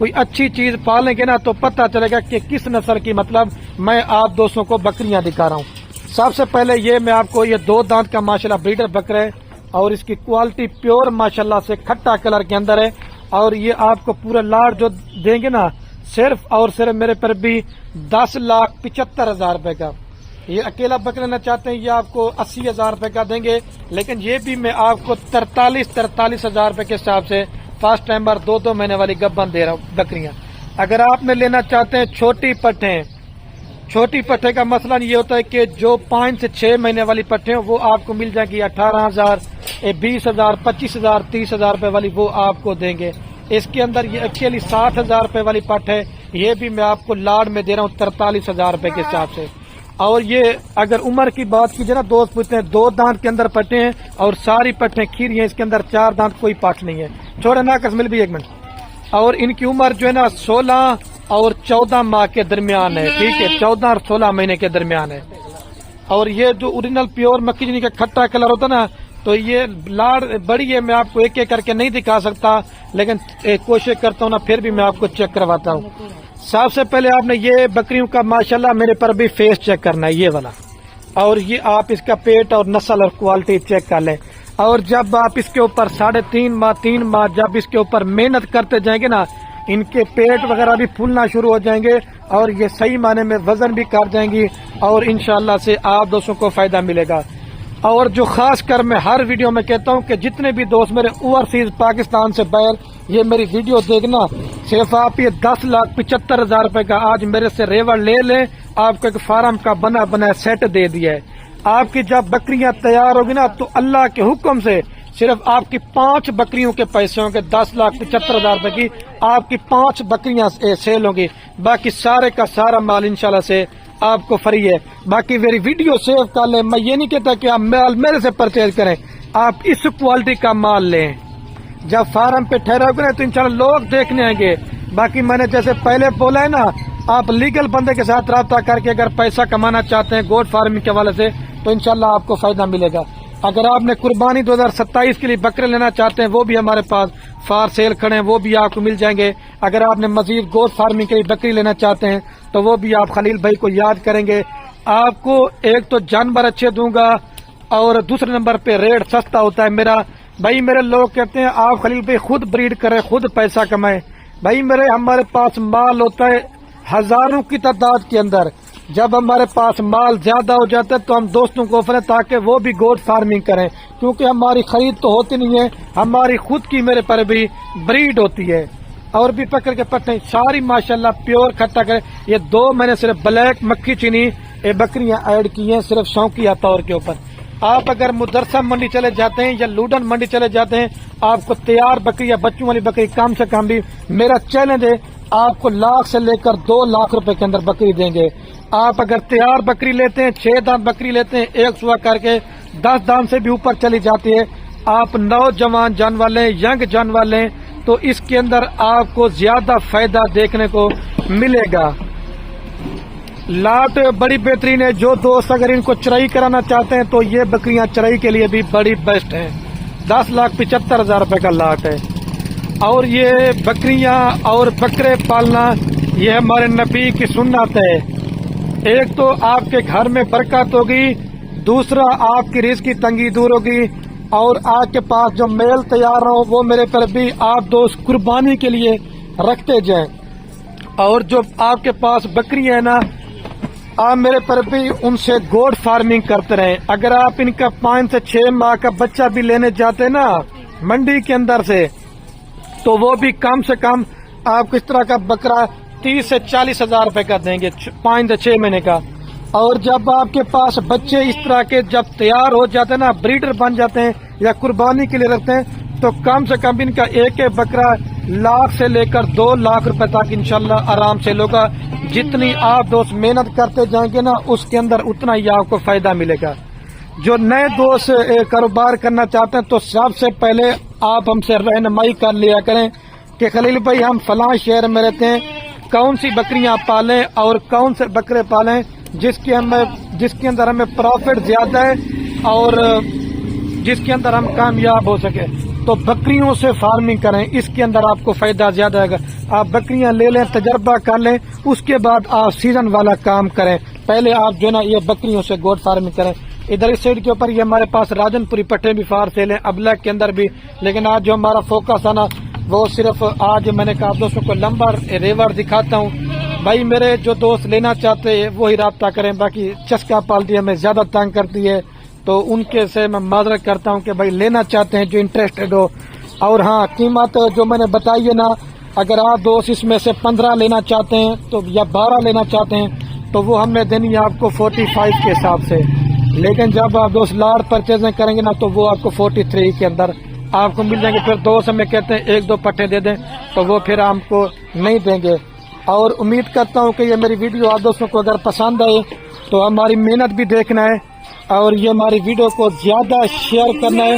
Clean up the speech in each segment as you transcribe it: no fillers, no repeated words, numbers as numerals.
کوئی اچھی چیز پالیں گے نا تو پتہ چلے گا کہ کس نسل کی، مطلب میں آپ دوستوں کو بکریاں دکھا رہا ہوں۔ سب سے پہلے یہ میں آپ کو یہ 2 دانت کا ماشاءاللہ بریڈر بکرا ہے، اور اس کی کوالٹی پیور ماشاءاللہ سے کھٹا کلر کے اندر ہے، اور یہ آپ کو پورا لاٹ جو دیں گے نا صرف اور صرف میرے پر بھی 10,75,000 روپے کا۔ یہ اکیلا بکرا لینا چاہتے ہیں یہ آپ کو 80,000 روپے کا دیں گے، لیکن یہ بھی میں آپ کو 43,000 روپے کے حساب سے فرسٹ ٹائمر 2 مہینے والی گبن دے رہا ہوں بکریاں۔ اگر آپ نے لینا چاہتے ہیں چھوٹی پٹھیں، چھوٹی پٹھے کا مسئلہ یہ ہوتا ہے کہ جو 5 سے 6 مہینے والی پٹھیں وہ آپ کو مل جائیں گی 18,000، 20,000، 25,000، 30,000 روپے والی وہ آپ کو دیں گے۔ اس کے اندر یہ اکیلی 60,000 روپے والی پٹ ہے، یہ بھی میں آپ کو لاڈ میں دے رہا ہوں 43,000 روپے کے حساب سے۔ اور یہ اگر عمر کی بات کیجیے نا، دوست پوچھتے ہیں 2 دانت کے اندر پٹے ہیں اور ساری پٹیں کھیری ہیں، اس کے اندر 4 دانت کوئی پٹ نہیں ہے۔ چھوڑے ناقص مل بھی 1 منٹ۔ اور ان کی عمر جو ہے نا 16 اور 14 ماہ کے درمیان ہے، ٹھیک ہے، 14 اور 16 مہینے کے درمیان ہے۔ اور یہ جو اوریجنل پیور مکی جنی کا کھٹا کلر ہوتا نا، تو یہ لاڑ بڑی ہے، میں آپ کو ایک ایک کر کے نہیں دکھا سکتا، لیکن کوشش کرتا ہوں نا پھر بھی میں آپ کو چیک کرواتا ہوں۔ سب سے پہلے آپ نے یہ بکریوں کا ماشاءاللہ میرے پر بھی فیس چیک کرنا ہے، یہ والا، اور یہ آپ اس کا پیٹ اور نسل اور کوالٹی چیک کر لیں۔ اور جب آپ اس کے اوپر 3.5 ماہ جب اس کے اوپر محنت کرتے جائیں گے نا، ان کے پیٹ وغیرہ بھی پھولنا شروع ہو جائیں گے اور یہ صحیح معنی میں وزن بھی کر جائیں گی، اور انشاءاللہ سے آپ دوستوں کو فائدہ ملے گا۔ اور جو خاص کر میں ہر ویڈیو میں کہتا ہوں کہ جتنے بھی دوست میرے اوورسیز پاکستان سے باہر یہ میری ویڈیو دیکھنا، صرف آپ یہ 10,75,000 روپے کا آج میرے سے ریوڑ لے لیں، آپ کو ایک فارم کا بنا سیٹ دے دیا ہے۔ آپ کی جب بکریاں تیار ہوگی نا تو اللہ کے حکم سے صرف آپ کی 5 بکریوں کے پیسے ہوں گے، 10,75,000 روپے کی آپ کی 5 بکریاں سیل ہوں گی، باقی سارے کا سارا مال انشاءاللہ سے آپ کو فری ہے۔ باقی میری ویڈیو سیو کر لیں، میں یہ نہیں کہتا کہ آپ مال میرے سے پرچیز کریں، آپ اس کوالٹی کا مال لیں۔ جب فارم پہ ٹھہرا ہوگا تو انشاءاللہ لوگ دیکھنے آئیں گے۔ باقی میں نے جیسے پہلے بولا ہے نا، آپ لیگل بندے کے ساتھ رابطہ کر کے اگر پیسہ کمانا چاہتے ہیں گوٹ فارمنگ کے حوالے سے تو انشاءاللہ آپ کو فائدہ ملے گا۔ اگر آپ نے قربانی 2027 کے لیے بکرے لینا چاہتے ہیں وہ بھی ہمارے پاس فار سیل کھڑے ہیں، وہ بھی آپ کو مل جائیں گے۔ اگر آپ نے مزید گوشت فارمنگ کے لیے بکری لینا چاہتے ہیں تو وہ بھی آپ خلیل بھائی کو یاد کریں گے۔ آپ کو ایک تو جانور اچھے دوں گا، اور دوسرے نمبر پہ ریٹ سستا ہوتا ہے میرا۔ بھائی میرے لوگ کہتے ہیں آپ خلیل بھائی خود بریڈ کریں، خود پیسہ کمائیں۔ بھائی ہمارے پاس مال ہوتا ہے ہزاروں کی تعداد کے اندر، جب ہمارے پاس مال زیادہ ہو جاتا ہے تو ہم دوستوں کو آفر ہے تاکہ وہ بھی گوٹ فارمنگ کریں، کیونکہ ہماری خرید تو ہوتی نہیں ہے، ہماری خود کی میرے پر بھی بریڈ ہوتی ہے۔ اور بھی پکڑ کے پٹیں ساری ماشاءاللہ پیور کھٹا کرے۔ یہ 2 مہینے صرف بلیک مکھی چینی یہ بکریاں ایڈ کی ہیں صرف شوقیہ طور کے اوپر۔ آپ اگر مدرسہ منڈی چلے جاتے ہیں یا لوڈن منڈی چلے جاتے ہیں، آپ کو تیار بکری یا بچوں والی بکری کم سے کم بھی میرا چیلنج ہے، آپ کو لاکھ سے لے کر 2 لاکھ روپے کے اندر بکری دیں گے۔ آپ اگر تیار بکری لیتے ہیں، 6 دانت بکری لیتے ہیں، 1 سوا کر کے 10 دانت سے بھی اوپر چلی جاتی ہے، آپ نوجوان جانور لیں، ینگ جانور لیں تو اس کے اندر آپ کو زیادہ فائدہ دیکھنے کو ملے گا۔ لاٹ بڑی بہترین ہے، جو دوست اگر ان کو چرائی کرانا چاہتے ہیں تو یہ بکریاں چرائی کے لیے بھی بڑی بیسٹ ہیں۔ 10,75,000 روپے کا لاٹ ہے۔ اور یہ بکریاں اور بکرے پالنا یہ ہمارے نبی کی سنت ہے۔ ایک تو آپ کے گھر میں برکت ہوگی، دوسرا آپ کی رزق کی تنگی دور ہوگی، اور آپ کے پاس جو میل تیار ہو وہ میرے پر بھی آپ دوست قربانی کے لیے رکھتے جائیں۔ اور جو آپ کے پاس بکریاں ہیں نا، آپ میرے پر بھی ان سے گوٹ فارمنگ کرتے رہیں۔ اگر آپ ان کا 5 سے 6 ماہ کا بچہ بھی لینے جاتے نا منڈی کے اندر سے تو وہ بھی کم سے کم آپ کو اس طرح کا بکرا 30 سے 40,000 روپے کا دیں گے 5 سے 6 مہینے کا۔ اور جب آپ کے پاس بچے اس طرح کے جب تیار ہو جاتے ہیں نا، بریڈر بن جاتے ہیں یا قربانی کے لیے رکھتے ہیں، تو کم سے کم ان کا ایک بکرا لاکھ سے لے کر 2 لاکھ روپے تک انشاءاللہ آرام سے لوگا۔ جتنی آپ دوست محنت کرتے جائیں گے نا اس کے اندر اتنا ہی آپ کو فائدہ ملے گا۔ جو نئے دوست کاروبار کرنا چاہتے ہیں تو سب سے پہلے آپ ہم سے رہنمائی کر لیا کریں کہ خلیل بھائی ہم فلاں شہر میں رہتے ہیں، کون سی بکریاں پالیں اور کون سے بکرے پالیں جس کے اندر ہمیں پروفٹ زیادہ ہے اور جس کے اندر ہم کامیاب ہو سکے۔ تو بکریوں سے فارمنگ کریں، اس کے اندر آپ کو فائدہ زیادہ ہے. آپ بکریاں لے لیں، تجربہ کر لیں، اس کے بعد آپ سیزن والا کام کریں. پہلے آپ جو ہے نا یہ بکریوں سے گوٹ فارمنگ کریں. ادھر اس سائڈ کے اوپر یہ ہمارے پاس راجن پوری پٹھے بھی فار سیل ہیں، ابلک کے اندر بھی، لیکن آج جو ہمارا فوکس ہے نا وہ صرف آج میں نے کہا آپ دوستوں کو لمبا ریور دکھاتا ہوں. بھائی میرے جو دوست لینا چاہتے ہیں وہی رابطہ کریں، باقی چسکا پالتی ہمیں زیادہ تنگ کرتی ہے تو ان کے سے میں معذرت کرتا ہوں کہ بھائی لینا چاہتے ہیں جو انٹرسٹڈ ہو. اور ہاں قیمت جو میں نے بتائی ہے نا، اگر آپ دوست اس میں سے 15 لینا چاہتے ہیں تو یا 12 لینا چاہتے ہیں تو وہ ہم نے دینی ہے آپ کو 45 کے حساب سے. لیکن جب آپ دوست لارج پرچیزنگ کریں گے نا تو وہ آپ کو 43 کے اندر آپ کو مل جائیں گے. پھر دوست ہمیں کہتے ہیں 1-2 پٹھے دے دیں تو وہ پھر ہم کو نہیں دیں گے. اور امید کرتا ہوں کہ یہ میری ویڈیو آپ دوستوں کو اگر پسند آئے تو ہماری محنت بھی دیکھنا ہے اور یہ ہماری ویڈیو کو زیادہ شیئر کرنا ہے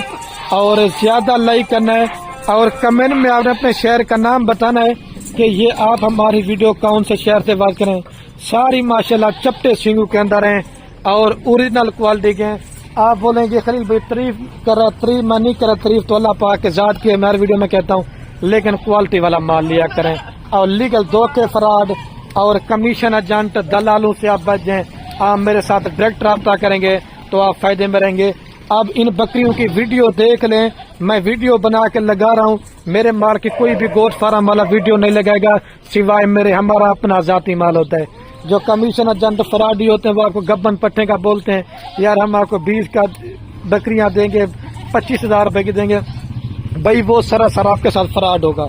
اور زیادہ لائک کرنا ہے اور کمنٹ میں آپ نے اپنے شہر کا نام بتانا ہے کہ یہ آپ ہماری ویڈیو کون سے شہر سے بات کریں. ساری ماشاءاللہ چپٹے سینگو کے اندر ہیں اور اوریجنل کوالٹی کے ہیں. آپ بولیں گے خلیل بھائی تعریف میں نہیں کرا، تعریف تو اللہ پاک کے ذات کی ہے، میں ویڈیو میں کہتا ہوں، لیکن کوالٹی والا مال لیا کریں اور لیگل دھوکے فراڈ اور کمیشن ایجنٹ دلالوں سے آپ بچ جائیں. آپ میرے ساتھ ڈائریکٹ رابطہ کریں گے تو آپ فائدے میں رہیں گے. اب ان بکریوں کی ویڈیو دیکھ لیں، میں ویڈیو بنا کے لگا رہا ہوں. میرے مال کی کوئی بھی گوشت فارم والا ویڈیو نہیں لگائے گا سوائے میرے ہمارا اپنا ذاتی مال ہوتا ہے. جو کمیشن ایجنٹ فراڈی ہوتے ہیں وہ آپ کو گبن پٹھے کا بولتے ہیں، یار ہم آپ کو 20 کا بکریاں دیں گے، 25,000 روپے کی دیں گے. بھائی وہ سراسر آپ کے ساتھ فراڈ ہوگا.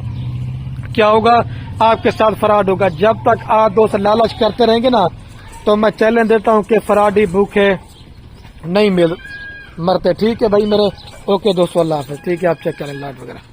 کیا ہوگا؟ آپ کے ساتھ فراڈ ہوگا. جب تک آپ دوست لالچ کرتے رہیں گے نا تو میں چیلنج دیتا ہوں کہ فراڈی بھوکے نہیں مرتے. ٹھیک ہے بھائی میرے، اوکے دوستو، اللہ حافظ. ٹھیک ہے آپ چیک کریں لاٹ وغیرہ.